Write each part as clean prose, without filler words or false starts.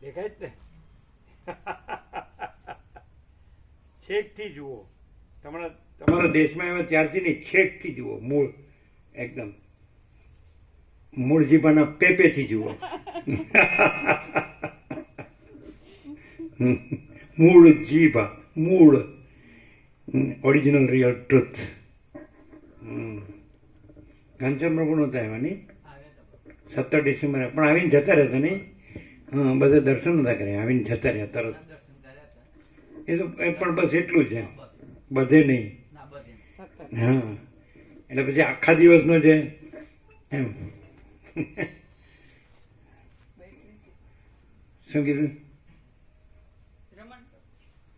દેખાય જ ને. છેકથી જુઓ, તમારા દેશમાં એવા ત્યારથી નહીં, છેકથી જુઓ, મૂળ એકદમ મૂળ જીભાના પેપેથી જુઓ. મૂળ જીભા, મૂળ ઓરિજિનલ રિયલ ટ્રુથ. ઘનશ્યામ પ્રભુ નહોતા આવ્યા નહીં 17 ડિસેમ્બરે, પણ આવીને જતા રહેતા નહીં. હા, બધા દર્શન નતા કર્યા, આવીને જતા રહ્યા તરત. એ તો પણ બસ એટલું જ છે, બધે નહીં. હા, એટલે પછી આખા દિવસનો છે એમ. શું કીધું?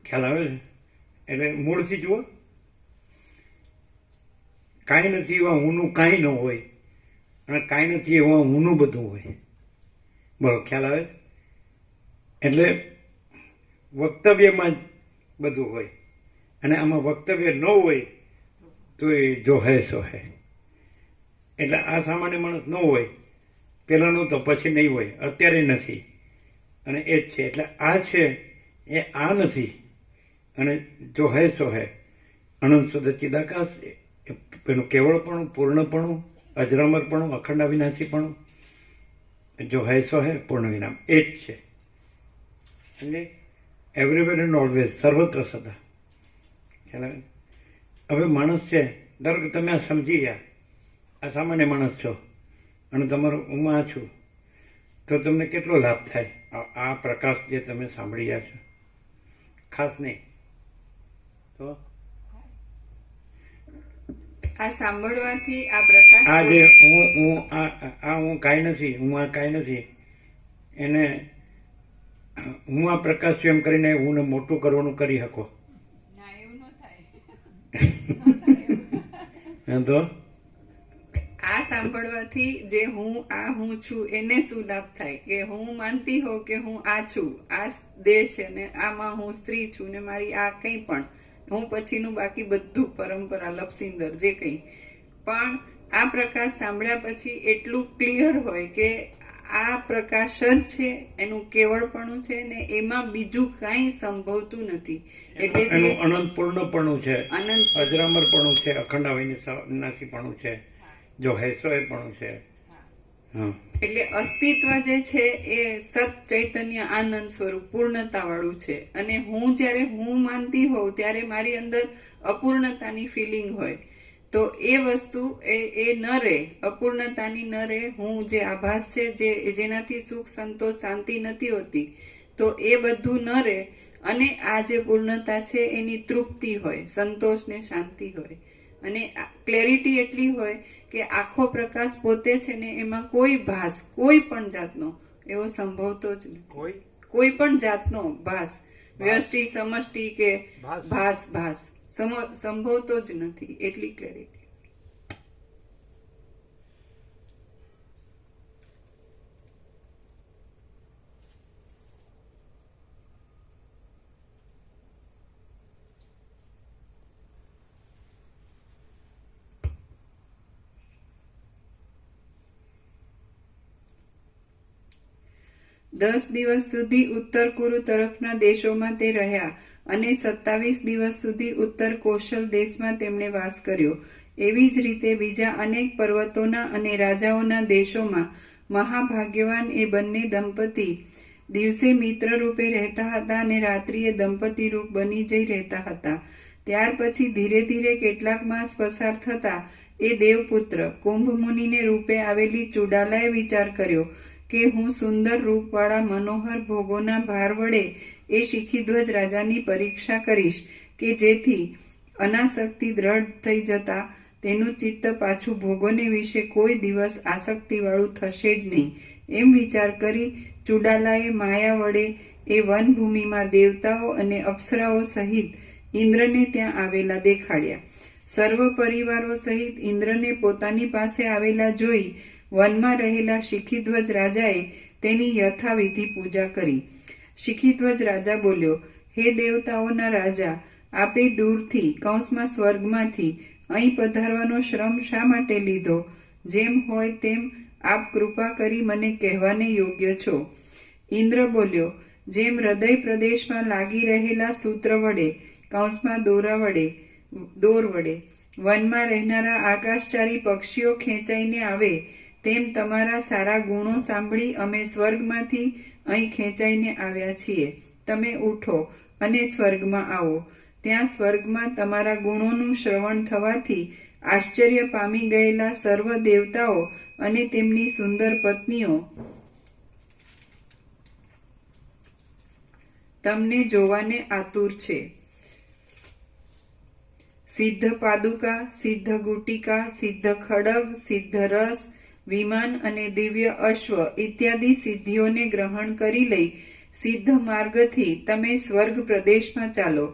ખ્યાલ આવે છે? એટલે મૂળથી જુઓ, કાંઈ નથી એવા હુંનું કાંઈ ન હોય, અને કાંઈ નથી એવા હુંનું બધું હોય. બરો, ખ્યાલ આવે? એટલે વક્તવ્યમાં જ બધું હોય, અને આમાં વક્તવ્ય ન હોય તો એ જો હે સો હે. એટલે આ સામાન્ય માણસ ન હોય, પહેલાંનું તો પછી નહીં હોય, અત્યારે નથી, અને એ જ છે. એટલે આ છે એ આ નથી, અને જો હે સો હે. અનંત શુદ્ધ ચિદાકાશ, એનું કેવળપણું, પૂર્ણપણું, અજરામરપણું, અખંડ અવિનાશીપણું, જો હે સો હે, પૂર્ણ વિરામ, એ જ છે. સમજે? એવરીવેર એન્ડ ઓલવેઝ, સર્વત્ર સદા. ખ્યાલ આવે? હવે માણસ છે, ધારો કે તમે આ સમજી ગયા, આ સામાન્ય માણસ છો, અને તમારો હું આ છું, તો તમને કેટલો લાભ થાય? આ પ્રકાશ જે તમે સાંભળી રહ્યા છો, ખાસ નહીં તો આ સાંભળવાથી આ પ્રકાશ, આ જે હું કાંઈ નથી, હું આ કાંઈ નથી, એને હું આ પ્રકાશ છું એમ કરીને હું મોટું કરવાનું કરી શકો. ના, એવું ન થાય. તો આ સાંભળવાથી જે હું છું એને શું લાભ થાય? કે હું માનતી હોઉં કે હું આ છું, આ દેહ છે ને આમાં હું સ્ત્રી છું ને મારી આ કંઈ પણ, હું પછીનું બાકી બધું પરંપરા લપસિંદર જે કંઈ પણ, આ પ્રકાશ સાંભળ્યા પછી એટલું ક્લિયર હોય કે આ પ્રકાશ જ છે, એનું કેવળપણું છે ને એમાં બીજું કાંઈ સંભવતું નથી. એટલે એનું અનંત પૂર્ણપણું છે, અનંત અજરામરપણું છે, અખંડ અવિનાશીપણું છે, જો હેસો એ પણ છે. હા, એટલે અસ્તિત્વ જે છે એ સત ચૈતન્ય આનંદ સ્વરૂપ પૂર્ણતા વાળું છે. અને હું જ્યારે હું માનતી હોઉં ત્યારે મારી અંદર અપૂર્ણતાની ફિલિંગ હોય, તો એ વસ્તુ એ ન રહે, અપૂર્ણતાની ન રહે. હું જે આભાસ છે, જેનાથી સુખ, સંતોષ, શાંતિ નથી હોતી, તો એ બધું ન રહે, અને આ જે પૂર્ણતા છે એની તૃપ્તિ હોય, સંતોષ ને શાંતિ હોય, અને ક્લેરિટી એટલી હોય કે આખો પ્રકાશ પોતે છે ને એમાં કોઈ ભાસ, કોઈ પણ જાતનો એવો સંભવતો જ નથી. કોઈ પણ જાતનો ભાસ, વ્યષ્ટિ, સમષ્ટિ કે ભાસ સંભવતો જ નથી. એટલી ક્લેરિટી. દસ દિવસ સુધી ઉત્તર કુરુ તરફના દેશોમાં તે રહ્યા, અને 27 દિવસ સુધી ઉત્તર કૌશલ દેશમાં તેમણે વાસ કર્યો. એવી જ રીતે બીજા અનેક પર્વતોના અને રાજાઓના દેશોમાં મહાભાગ્યવાન એ બંને દંપતી દિવસે મિત્ર રૂપે રહેતા હતા, અને રાત્રિએ દંપતી રૂપ બની જઈ રહેતા હતા. ત્યાર પછી ધીરે ધીરે કેટલાક માસ પસાર થતા એ દેવપુત્ર કુંભ મુનિને રૂપે આવેલી ચુડાલાએ વિચાર કર્યો કે હું સુંદર રૂપવાળા મનોહર ભોગોના ભાર વડે એ શિખીધ્વજ રાજાની પરીક્ષા કરીશ, કે જેથી અનાસક્તિ દ્રઢ થઈ જતા તેનું ચિત્ત પાછું ભોગોને વિશે કોઈ દિવસ આસક્તિવાળું થશે જ નહીં. એમ વિચાર કરી ચુડાલાએ માયા વડે એ વનભૂમિમાં દેવતાઓ અને અપ્સરાઓ સહિત ઇન્દ્રને ત્યાં આવેલા દેખાડ્યા. સર્વ પરિવારો સહિત ઇન્દ્રને પોતાની પાસે આવેલા જોઈ વનમાં રહેલા શિખીધ્વજ રાજાએ તેની યથાવિધિ પૂજા કરી. શિખીધ્વજ રાજા બોલ્યો, હે દેવતાઓના રાજા, આપે દૂરથી કૌંસમાં સ્વર્ગમાંથી અહીં પધારવાનો શ્રમ શા માટે લીધો? જેમ હોય તેમ આપ કૃપા કરી મને કહેવાને યોગ્ય છો. ઇન્દ્ર બોલ્યો, જેમ હૃદય પ્રદેશમાં લાગી રહેલા સૂત્ર વડે કૌંસમાં દોર વડે વનમાં રહેનારા આકાશચારી પક્ષીઓ ખેંચાઈને આવે, તેમ તમારા સારા ગુણો સાંભળી અમે સ્વર્ગમાંથી અહીં ખેંચાઈને આવ્યા છીએ. તમે ઉઠો અને સ્વર્ગમાં આવો. ત્યાં સ્વર્ગમાં તમારા ગુણોનું શ્રવણ થવાથી આશ્ચર્ય પામી ગયેલા સર્વ દેવતાઓ અને તેમની સુંદર પત્નીઓ તમને જોવાને આતુર છે. સિદ્ધ પાદુકા, સિદ્ધ ગુટિકા, સિદ્ધ ખડગ, સિદ્ધ રસ, વિમાન અને દિવ્ય અશ્વ ઇત્યાદિ સિદ્ધિઓને ગ્રહણ કરી લઈ સિદ્ધ માર્ગથી તમે સ્વર્ગ પ્રદેશમાં ચાલો.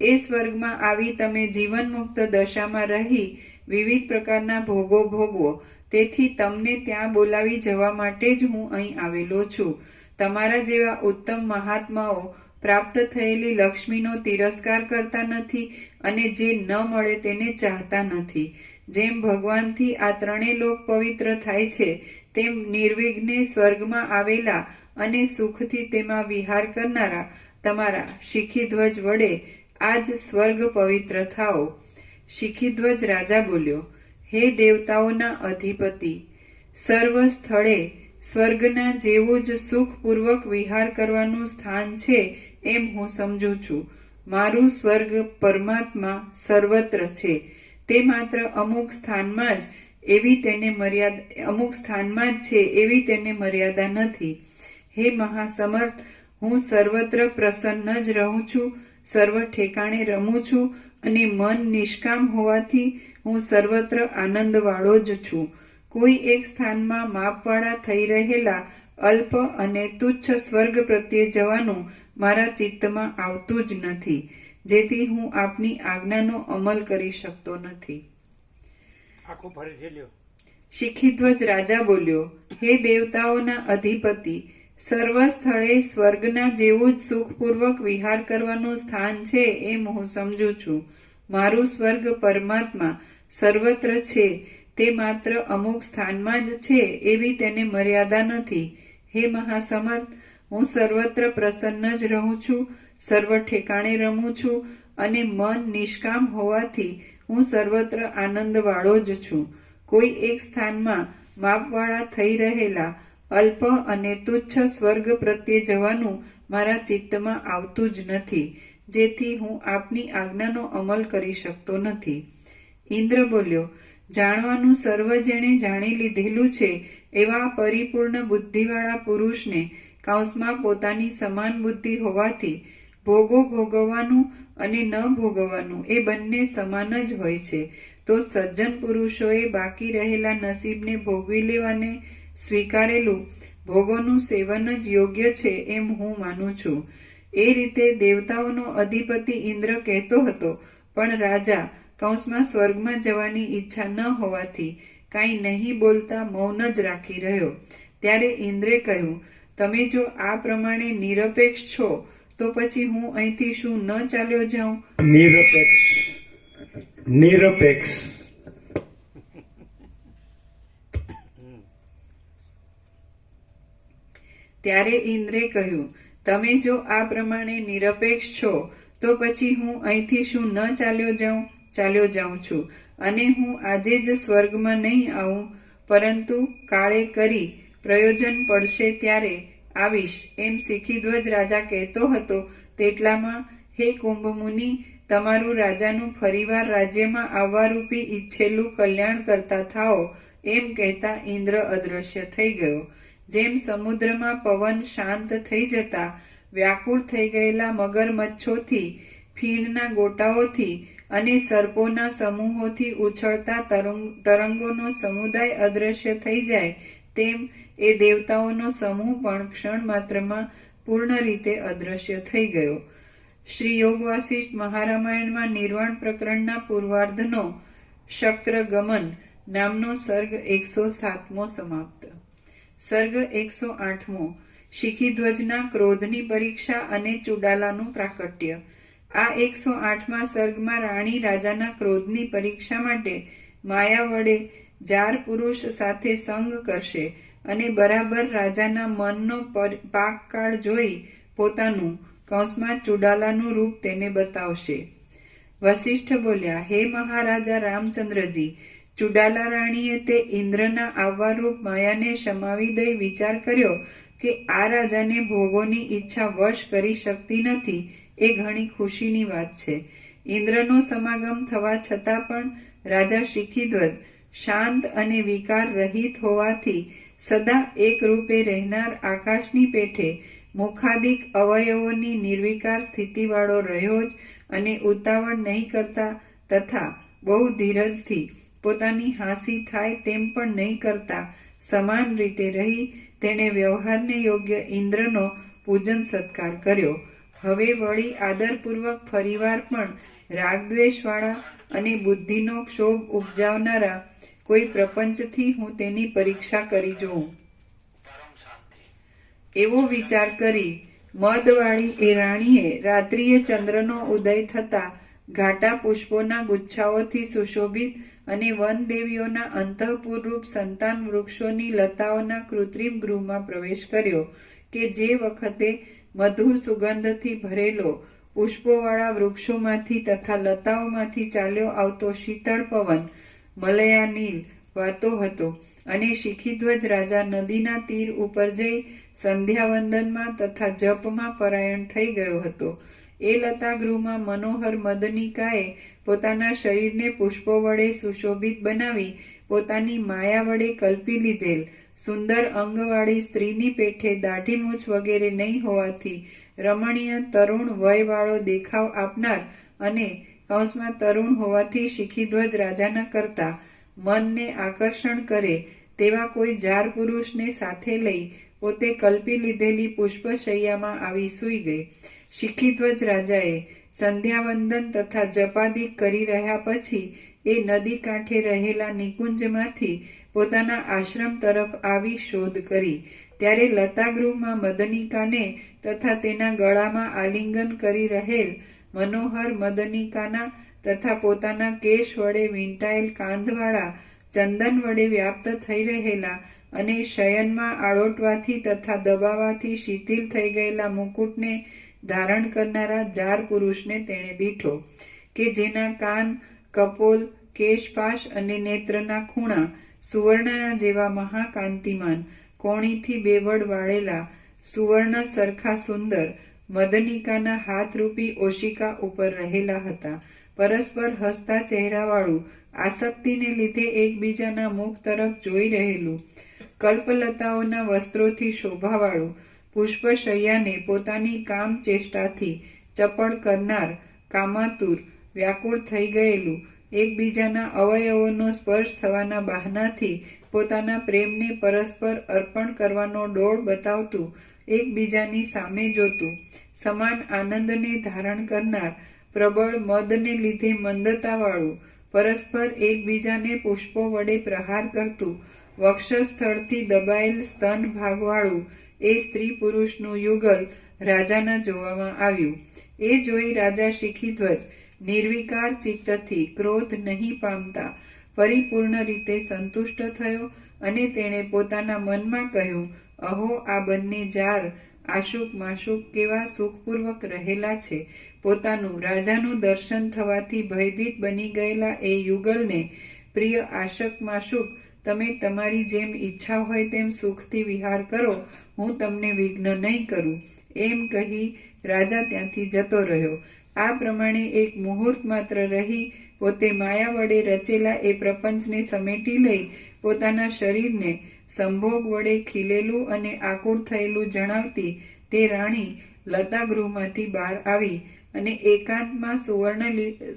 એ સ્વર્ગમાં આવી તમે જીવન મુક્ત દશામાં રહી વિવિધ પ્રકારના ભોગો ભોગવો. તેથી તમને ત્યાં બોલાવી જવા માટે જ હું અહીં આવેલો છું. તમારા જેવા ઉત્તમ મહાત્માઓ પ્રાપ્ત થયેલી લક્ષ્મીનો તિરસ્કાર કરતા નથી અને જે ન મળે તેને ચાહતા નથી. જેમ ભગવાનથી આ ત્રણેય લોક પવિત્ર થાય છે, તેમ નિર્વિઘ્ને સ્વર્ગમાં આવેલા અને સુખથી તેમાં વિહાર કરનારા તમારા શિખીધ્વજ વડે આજ સ્વર્ગ પવિત્ર થાઓ. શિખીધ્વજ રાજા બોલ્યો, હે દેવતાઓના અધિપતિ, સર્વ સ્થળે સ્વર્ગના જેવું જ સુખપૂર્વક વિહાર કરવાનું સ્થાન છે એમ હું સમજું છું. મારું સ્વર્ગ પરમાત્મા સર્વત્ર છે. તે માત્ર અમુક સ્થાનમાં છે એવી તેને મર્યાદા નથી. હે મહાસમર્થ, હું સર્વત્ર પ્રસન્ન જ રહું છું, સર્વ ઠેકાણે રમું છું અને મન નિષ્કામ હોવાથી હું સર્વત્ર આનંદવાળો જ છું. કોઈ એક સ્થાનમાં માપવાળા થઈ રહેલા અલ્પ અને તુચ્છ સ્વર્ગ પ્રત્યે જવાનું મારા ચિત્તમાં આવતું જ નથી, જેથી હું આપની આજ્ઞાનો અમલ કરી શકતો નથી. શિખીધ્વજ રાજા બોલ્યો, હે દેવતાઓના અધિપતિ, સર્વ સ્થળે સ્વર્ગના જેવું જ સુખપૂર્વક વિહાર કરવાનું સ્થાન છે એમ હું સમજું છું. મારું સ્વર્ગ પરમાત્મા સર્વત્ર છે. તે માત્ર અમુક સ્થાનમાં જ છે એવી તેને મર્યાદા નથી. હે મહાસમર્થ, હું સર્વત્ર પ્રસન્ન જ રહું છું, સર્વ ઠેકાણે રમું છું અને મન નિષ્કામ હોવાથી હું સર્વત્ર આનંદવાળો જ છું. કોઈ એક સ્થાનમાં માપવાળા થઈ રહેલા અલ્પ અને તુચ્છ સ્વર્ગ પ્રત્યે જવાનું મારા ચિત્તમાં આવતું જ નથી, જેથી હું આપની આજ્ઞાનો અમલ કરી શકતો નથી. ઇન્દ્ર બોલ્યો, જાણવાનું સર્વ જેણે જાણી લીધેલું છે એવા પરિપૂર્ણ બુદ્ધિવાળા પુરુષને કૌંસમાં પોતાની સમાન બુદ્ધિ હોવાથી ભોગો ભોગવવાનું અને ન ભોગવવાનું એ બંને સમાન જ હોય છે. તો સજ્જન પુરુષોએ બાકી રહેલા નસીબને ભોગવી લેવાને સ્વીકારેલું ભોગોનું સેવન જ યોગ્ય છે એમ હું માનું છું. એ રીતે દેવતાઓનો અધિપતિ ઇન્દ્ર કહેતો હતો, પણ રાજા કૌંસમાં સ્વર્ગમાં જવાની ઈચ્છા ન હોવાથી કાંઈ નહીં બોલતા મૌન જ રાખી રહ્યો. ત્યારે ઇન્દ્રે કહ્યું, તમે જો આ પ્રમાણે નિરપેક્ષ છો તો પછી હું અહીંથી શું ન ચાલ્યો જાઉં? નિરપેક્ષ ત્યારે ઇન્દ્રે કહ્યું, તમે જો આ પ્રમાણે નિરપેક્ષ છો તો પછી હું અહીંથી શું ન ચાલ્યો જાઉં છું અને હું આજે જ સ્વર્ગમાં નહીં આવું, પરંતુ કાળે કરી પ્રયોજન પડશે ત્યારે આવીશ. એમ શિખીધ્વજ રાજા કહેતો હતો તેટલામાં, હે કુંભમુનિ, તમારું રાજાનું ફરીવાર રાજ્યમાં આવવારૂપી ઈચ્છેલું કલ્યાણ કરતા થાઓ એમ કહેતા ઇન્દ્ર અદૃશ્ય થઈ ગયો. જેમ સમુદ્રમાં પવન શાંત થઈ જતા વ્યાકુળ થઈ ગયેલા મગરમચ્છોથી, ફીણના ગોટાઓથી અને સર્પોના સમૂહોથી ઉછળતા તરંગોનો સમુદાય અદૃશ્ય થઈ જાય, તેમ એ દેવતાઓનો સમૂહ પણ ક્ષણ માત્રમાં પૂર્ણ રીતે અદૃશ્ય થઈ ગયો. શ્રી યોગ વાસિષ્ઠ મહારામાયણમાં નિર્વાણ પ્રકરણના પૂર્વાર્ધનો શક્રગમન નામનો સર્ગ 107મો સમાપ્ત. સર્ગ 108મો. શિખીધ્વજના ક્રોધની પરીક્ષા અને ચુડાલાનું પ્રાકટ્ય. આ 108મા સર્ગમાં રાણી રાજાના ક્રોધની પરીક્ષા માટે માયા વડે જાર પુરુષ સાથે સંગ કરશે અને બરાબર રાજાના મનનો પાકકાળ જોઈ પોતાનું કૌંસમાં ચુડાલાનું રૂપ તેને બતાવશે. વસિષ્ઠ બોલ્યા, હે મહારાજા રામચંદ્રજી, ચુડાલા રાણીએ તે ઇન્દ્રના આવવારૂપ માયાને શમાવી દઈ વિચાર કર્યો કે આ રાજાને ભોગોની ઈચ્છા વશ કરી શકતી નથી એ ઘણી ખુશીની વાત છે. ઇન્દ્રનો સમાગમ થવા છતાં પણ રાજા શિખીધ્વજ શાંત અને વિકાર રહિત હોવાથી સદા એક રૂપે રહેનાર આકાશની પેઠે મુખાદિક અવયવોની નિર્વિકાર સ્થિતિવાળો રહ્યો જ અને ઉતાવળ નહીં કરતા તથા બહુ ધીરજથી પોતાની હાંસી થાય તેમ પણ નહીં કરતા સમાન રીતે રહી તેણે વ્યવહારને યોગ્ય ઇન્દ્રનો પૂજન સત્કાર કર્યો. હવે વળી આદરપૂર્વક ફરીવાર પણ રાગદ્વેષવાળા અને બુદ્ધિનો ક્ષોભ ઉપજાવનારા કોઈ પ્રપંચથી હું તેની પરીક્ષા કરી જોઉં. એવો વિચાર કરી મદવાળી એ રાણીએ રાત્રિએ ચંદ્રનો ઉદય થતા ઘાટા પુષ્પોના ગુચ્છાઓથી સુશોભિત અને વનદેવીઓના અંતઃપુરરૂપ સંતાન વૃક્ષોની લતાઓના કૃત્રિમ ગૃહમાં પ્રવેશ કર્યો કે જે વખતે મધુર સુગંધથી ભરેલો પુષ્પોવાળા વૃક્ષોમાંથી તથા લતાઓમાંથી ચાલ્યો આવતો શીતળ પવન મલયાનીલ વાતો હતો અને શિખીધ્વજ રાજા નદીના તીર ઉપર જઈ સંધ્યાવંદનમાં તથા જપમાં પરાયણ થઈ ગયો હતો. એ લતાગૃહમાં મનોહર મદનિકાએ પોતાના શરીરને પુષ્પો વડે સુશોભિત બનાવી પોતાની માયા વડે કલ્પી લીધેલ સુંદર અંગવાળી સ્ત્રીની પેઠે દાઢી મૂછ વગેરે નહીં હોવાથી રમણીય તરુણ વયવાળો દેખાવ આપનાર અને કૌંસમાં તરુણ હોવાથી શિખીધ્વજ રાજાના કરતા મનને આકર્ષણ કરે તેવા કોઈ જાર પુરુષને સાથે લઈ પોતે કલ્પી લીધેલી પુષ્પશૈયામાં આવી સૂઈ ગઈ. શિખીધ્વજ રાજાએ સંધ્યાવંદન તથા જપાદિક કરી રહ્યા પછી એ નદી કાંઠે રહેલા નિકુંજમાંથી પોતાના આશ્રમ તરફ આવી શોધ કરી. ત્યારે લતાગૃહમાં મદનિકાને તથા તેના ગળામાં આલિંગન કરી રહેલ મનોહર મદનિકાના તથા પોતાના કેશ વડે વીંટાયેલ કાંધવાળા ચંદન વડે વ્યાપ્ત થઈ રહેલા અને શયનમાં આળોટવાથી તથા દબાવાથી શિથિલ થઈ ગયેલા મુકુટને ધારણ કરનારા જાર પુરુષને તેણે દીઠો કે જેના કાન, કપોલ, કેશપાશ અને નેત્રના ખૂણા સુવર્ણના જેવા મહાકાંતિમાન કોણીથી બેવડ વાળેલા સુવર્ણ સરખા સુંદર મદનિકાના હાથરૂપી ઓશિકા ઉપર રહેલા હતા. પરસ્પર હસતા ચહેરાવાળું આસક્તિને લીધે એકબીજાના મુખ તરફ જોઈ રહેલું કલ્પલતાઓના વસ્ત્રોથી શોભાવાળું પુષ્પશૈયાને પોતાની કામ ચેષ્ટાથી ચપળ કરનાર કામાતુર વ્યાકુળ થઈ ગયેલું એકબીજાના અવયવોનો સ્પર્શ થવાના બહાનાથી પોતાના પ્રેમને પરસ્પર અર્પણ કરવાનો ડોળ બતાવતું એકબીજાની સામે જોતું સમાન આનંદને ધારણ કરનાર પ્રબળ મદને લીધે મંદતાવાળું પરસ્પર એકબીજાને પુષ્પો વડે પ્રહાર કરતું વક્ષસ્થળથી દબાયેલ સ્તન ભાગવાળું એ સ્ત્રી પુરુષનું યુગલ રાજાના જોવામાં આવ્યું. એ જોઈ રાજા શિખીધ્વજ નિર્વિકાર ચિત્તથી ક્રોધ નહીં પામતા પરિપૂર્ણ રીતે સંતુષ્ટ થયો અને તેણે પોતાના મનમાં કહ્યું, અહો આ બંને જાર આશુક માશુક કેવા સુખપૂર્વક રહેલા છે. પોતાનું રાજાનું દર્શન થવાથી ભયભીત બની ગયેલા એ યુગલને પ્રિય આશક માશુક તમે તમારી જેમ ઈચ્છા હોય તેમ સુખથી વિહાર કરો, હું તમને વિઘ્ન નહીં કરું. એમ કહી રાજા ત્યાંથી જતો રહ્યો. આ પ્રમાણે એક મુહૂર્ત માત્ર રહી પોતે માયા વડે રચેલા એ પ્રપંચને સમેટી લઈ પોતાના શરીરને સંભોગ વડે ખીલેલું અને આકુળ થયેલું જણાવતી તે રાણી લતાગૃહમાંથી બહાર આવી અને એકાંતમાં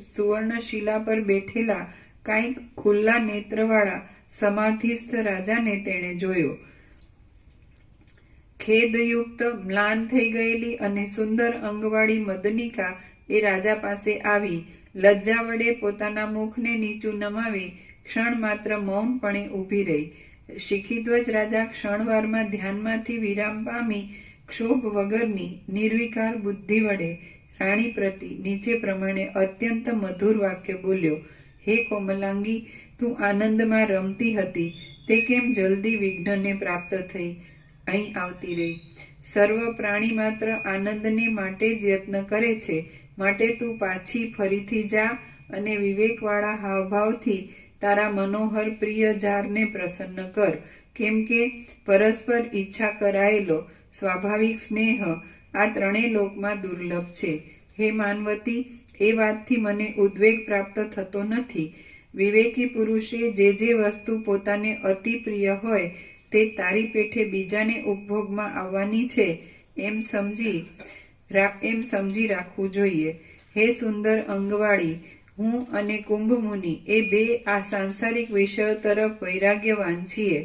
સુવર્ણશિલા પર બેઠેલા કાંઈક ખુલ્લા નેત્રવાળા સમાધિસ્થ રાજાને તેણે જોયો. ખેદયુક્ત મ્લાન થઈ ગયેલી અને સુંદર અંગવાળી મદનિકા એ રાજા પાસે આવી લજ્જા વડે પોતાના મુખને નીચું નમાવી ક્ષણ માત્ર મૌનપણે ઊભી રહી. શિખીધ્વજ રાજા ક્ષણવારમાં ધ્યાનમાંથી વિરામ પામી ક્ષોભ વગરની નિર્વિકાર બુદ્ધિ વડે રાણી પ્રતિ નીચે પ્રમાણે અત્યંત મધુર વાક્ય બોલ્યો, હે કોમલાંગી, તું આનંદમાં રમતી હતી તે કેમ જલ્દી વિઘ્નને પ્રાપ્ત થઈ અહીં આવતી રહી? સર્વ પ્રાણી માત્ર આનંદને માટે જ યત્ન કરે છે, માટે તું પાછી ફરીથી જા અને વિવેકવાળા હાવભાવથી તારા મનોહર પ્રિય જારને પ્રસન્ન કર, કેમ કે પરસ્પર ઈચ્છા કરાયેલો સ્વાભાવિક સ્નેહ આ ત્રણેય લોકમાં દુર્લભ છે. હે માનવતી, એ વાતથી મને ઉદ્વેગ પ્રાપ્ત થતો નથી. વિવેકી પુરુષે જે વસ્તુ પોતાને અતિ પ્રિય હોય તે તારી પેઠે બીજાને ઉપભોગમાં આવવાની છે એમ સમજી રાખવું જોઈએ. હે સુંદર અંગવાળી, હું અને કુંભમુનિ એ બે આ સાંસારિક વિષયો તરફ વૈરાગ્યવાન છીએ.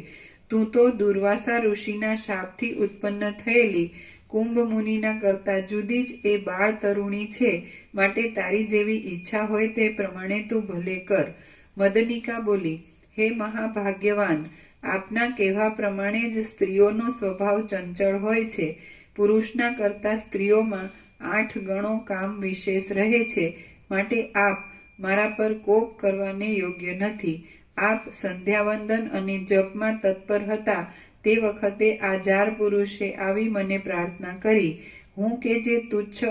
તું તો દુર્વાસા ઋષિના શાપથી ઉત્પન્ન થયેલી કુંભમુનિના કરતા જુદી જ એ બાળ તરુણી છે, માટે તારી જેવી ઈચ્છા હોય તે પ્રમાણે તું ભલે કર. મદનિકા બોલી, હે મહાભાગ્યવાન, આપના કહેવા પ્રમાણે જ સ્ત્રીઓનો સ્વભાવ ચંચળ હોય છે. પુરુષના કરતા સ્ત્રીઓમાં 8 ગણો કામ વિશેષ રહે છે, માટે આપ મારા પર કોપ કરવાને યોગ્ય નથી. આપ સંધ્યાવંદન અને જપમાં તત્પર હતા તે વખતે આ જાર પુરુષે આવી મને પ્રાર્થના કરી. હું કે જે તુચ્છ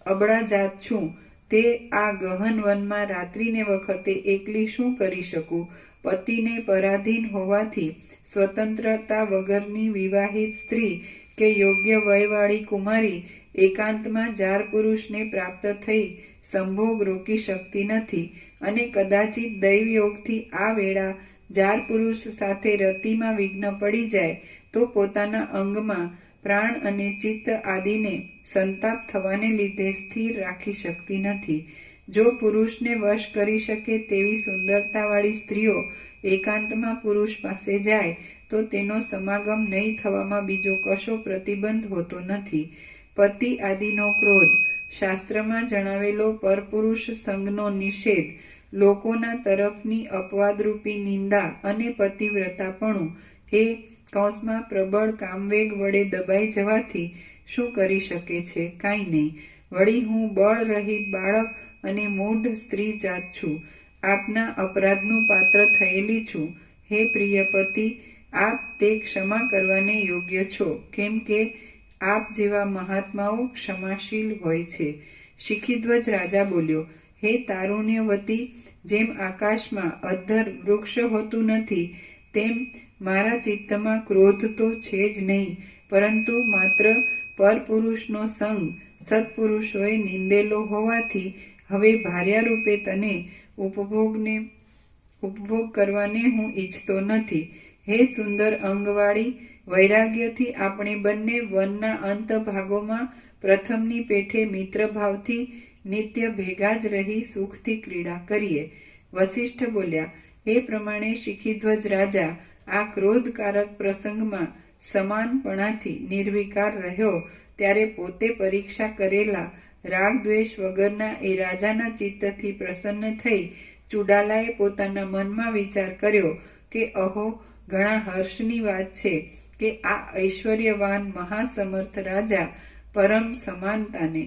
અબળા જાત છું, તે આ ગહન વનમાં રાત્રિને વખતે એકલી શું કરી શકું? પતિને પરાધીન હોવાથી સ્વતંત્રતા વગરની વિવાહિત સ્ત્રી કે યોગ્ય વયવાળી કુમારી એકાંતમાં જાર પુરુષને પ્રાપ્ત થઈ સંભોગ રોકી શકતી નથી, અને કદાચિત દૈવયોગથી આ વેળા જાર પુરુષ સાથે રતિમાં વિઘ્ન પડી જાય તો પોતાના અંગમાં પ્રાણ અને ચિત્ત આદિને સંતાપ થવાને લીધે સ્થિર રાખી શકતી નથી. જો પુરુષને વશ કરી શકે તેવી સુંદરતાવાળી સ્ત્રીઓ એકાંતમાં પુરુષ પાસે જાય તો તેનો સમાગમ નહીં થવામાં બીજો કશો પ્રતિબંધ હોતો નથી. પતિ આદિનો ક્રોધ, શાસ્ત્રમાં જણાવેલો પરપુરુષ સંગનો નિષેધ, લોકોના તરફની અપવાદરૂપી નિંદા અને પતિવ્રતાપણું એ પ્રબળ કામવેગ વડે દબાઈ જવાથી શું કરી શકે છે? કાંઈ નહીં. વળી હું બળ રહિત બાળક અને મૂઢ સ્ત્રી જાત છું. આપના અપરાધનું પાત્ર થયેલી છું. હે પ્રિય પતિ, આપ તે ક્ષમા કરવાને યોગ્ય છો, કેમ કે આપ જેવા મહાત્માઓ ક્ષમાશીલ હોય છે. શિખીધ્વજ રાજા બોલ્યો, હે તારુણ્યવતી, જેમ આકાશમાં અધ્ધર વૃક્ષ હોતું નથી, તેમ મારા ચિત્તમાં ક્રોધ તો છે જ નહીં, પરંતુ માત્ર પરપુરુષનો સંગ સત્પુરુષોએ નિંદેલો હોવાથી હવે ભાર્યારૂપે તને ઉપભોગ કરવાને હું ઈચ્છતો નથી. હે સુંદર અંગવાળી, વૈરાગ્યથી આપણે બંને વનના અંત ભાગોમાં પ્રથમની પેઠે મિત્રભાવથી નિત્ય ભેગા જ રહી સુખથી ક્રીડા કરીએ. વસિષ્ઠ બોલ્યા, એ પ્રમાણે શિખીધ્વજ રાજા આ ક્રોધકારક પ્રસંગમાં સમાનપણાથી નિર્વિકાર રહ્યો ત્યારે પોતે પરીક્ષા કરેલા રાગદ્વેષ વગરના એ રાજાના ચિત્તથી પ્રસન્ન થઈ ચુડાલાએ પોતાના મનમાં વિચાર કર્યો કે અહો, ઘણા હર્ષની વાત છે કે આ ઐશ્વર્યવાન મહાસમર્થ રાજા પરમ સમાનતાને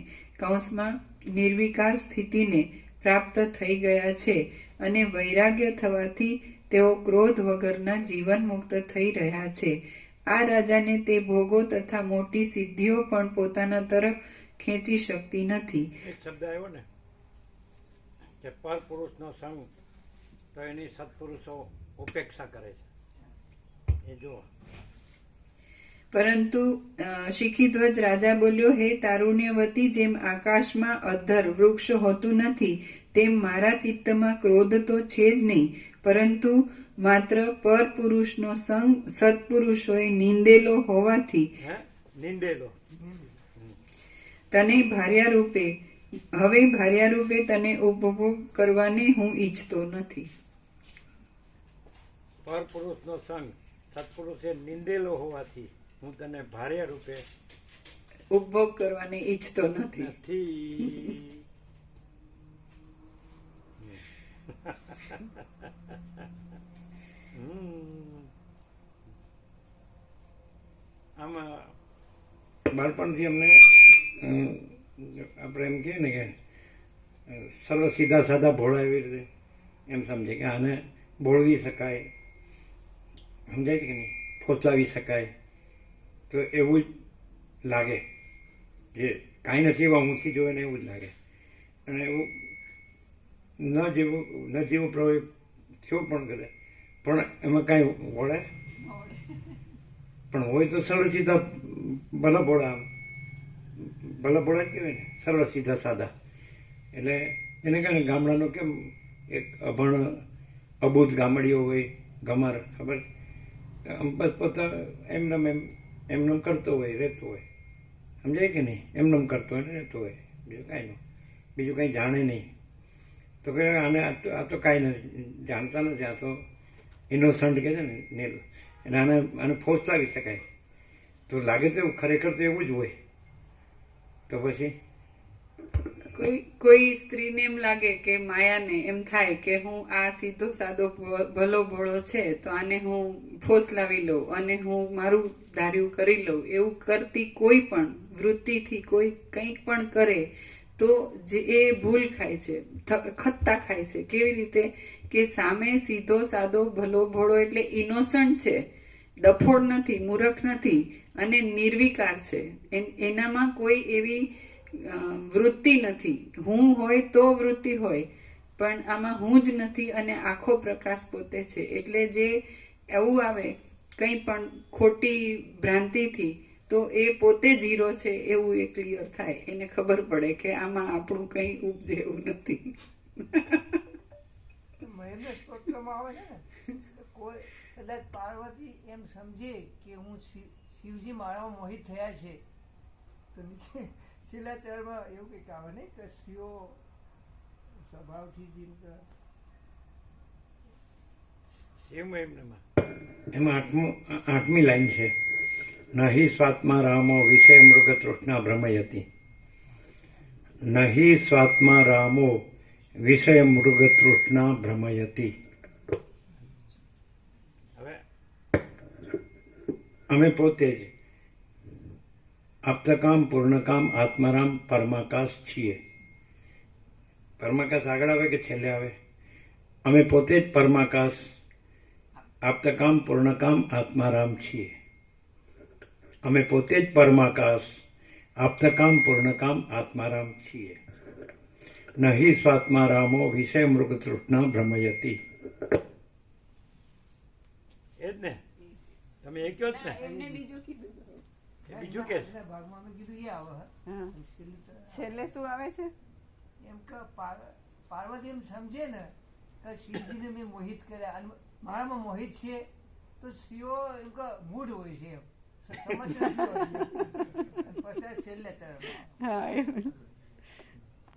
નિર્વિકાર સ્થિતિને પ્રાપ્ત થઈ ગયા છે, અને વૈરાગ્ય થવાથી તેઓ ક્રોધ વગરના જીવન મુક્ત થઈ રહ્યા છે. આ રાજાને તે ભોગો તથા મોટી સિદ્ધિઓ પણ પોતાના તરફ ખેંચી શકતી નથી. એક શબ્દ આવ્યો ને કે પરપુરુષનો સંગ, તો એની સત્પુરુષો ઉપેક્ષા કરે છે. એ જો પરંતુ શિખીધ્વજ રાજા બોલ્યો, હે તારુણ્યવતી, જેમ આકાશમાં અધ્ધર વૃક્ષ હોતું નથી, તેમ મારા ચિત્તમાં ક્રોધ તો છે જ નહીં, પરંતુ માત્ર પરપુરુષનો સંગ સત્પુરુષોએ નિંદેલો હોવાથી તને ભાર્યારૂપે તને ઉપભોગ કરવાને હું ઈચ્છતો નથી. પરપુરુષનો સંગ સત્પુરુષે નિંદેલો હોવાથી હું તને ભાર્યા રૂપે ઉપભોગ કરવાને ઈચ્છતો નથી. આમાં બાળપણથી અમને આપણે એમ કહીએ ને કે સરળ સીધા સાદા ભોળા એવી રીતે એમ સમજે કે આને ભોળવી શકાય, સમજાય છે કે નહીં, ફોસલાવી શકાય, તો એવું જ લાગે. જે કાંઈ નથી એવા ઊંચી જોવે ને એવું જ લાગે. અને એવું ન જેવું પ્રભાવ થયો પણ કરે, પણ એમાં કાંઈ વળે પણ હોય તો સરળ સીધા ભલા ભોળા, ભલા ભોળા જ કહેવાય ને, સરળ સીધા સાદા. એટલે એને કારણે ગામડાનો કેમ એક અભણ અબૂધ ગામડીઓ હોય, ગમાર, ખબર, આમ બસ પોતા એમનેમ કરતો હોય, રહેતો હોય. સમજાય કે નહીં, એમનેમ કરતો હોય ને રહેતો હોય, બીજું કાંઈ નહીં, બીજું કાંઈ જાણે નહીં. તો કે આને આ તો કાંઈ નથી જાણતા નથી, આ તો ઇનોસન્ટ કહે છે ને નીલ, એટલે આને ફોસલાવી શકાય. તો લાગે તો ખરેખર તો એવું જ હોય. તો પછી કોઈ સ્ત્રીને એમ લાગે કે માયાને એમ થાય કે હું આ સીધો સાદો ભલો ભોળો છે તો આને હું ફોસલાવી લઉં અને હું મારું ધાર્યું કરી લઉં. એવું કરતી કોઈ પણ વૃત્તિથી કોઈ કંઈક પણ કરે તો જે એ ભૂલ ખાય છે, ખત્તા ખાય છે. કેવી રીતે કે સામે સીધો સાદો ભલો ભોળો એટલે ઇનોસન્ટ છે, ડફોડ નથી, મૂરખ નથી અને નિર્વિકાર છે. એનામાં કોઈ એવી વૃત્તિ નથી. હું હોય તો વૃત્તિ હોય, પણ આમાં હું જ નથી અને આખો પ્રકાશ પોતે છે. એટલે જે એવું આવે કંઈ પણ ખોટી ભ્રાંતિથી, તો એ પોતે જ હીરો છે એવું એ ક્લિયર થાય. એને ખબર પડે કે આમાં આપણું કંઈ ઉપજે એવું નથી. મહેન્દ્ર સ્તોત્રમાં આવે છે ને, કોઈ કદાચ પાર્વતી એમ સમજે કે હું શિવજી મારામાં મોહિત થયા છે, તો નીચે છેલ્લા ચરણમાં એવું કંઈક આવે ને કે સ્ત્રીઓ સ્વભાવથી જેમ કે એમાં આઠમી લાઈન છે, નહી સ્વાત્મા રામો વિષય મૃગ તૃષ્ણા ભ્રમયતી. નહી સ્વાત્મા રામો વિષય મૃગ તૃષ્ણા ભ્રમયતી. હવે અમે પોતે જ આપ્તકામ પૂર્ણકામ આત્મારામ પરમાકાશ છીએ. પરમાકાશ આગળ આવે કે છેલ્લે આવે? અમે પોતે જ પરમાકાશ, આપ્તકામ પૂર્ણકામ આત્મારામ છીએ. અમે પોતે જ પરમાકાશ, આપ્તકામ પૂર્ણકામ આત્મારામ છીએ. નહી સ્વાત્મા રામો વિષય મૃગ તૃષ્ણા ભ્રમયતી. એ જ ને, તમે એ કહો જ ને. એમને બીજું કીધું. બીજું કે ભાગમાં અમે કીધું એ આવે. છેલ્લે શું આવે છે? એમ કે પાર્વતી એમ સમજે ને કે શિવજીને મેં મોહિત કર્યા અને મારામાં મોહિત છે, તો સ્ત્રીઓ એમ કે મૂઢ હોય છે, એમ સમજ નથી હોતી. પછી છેલ્લે તરફ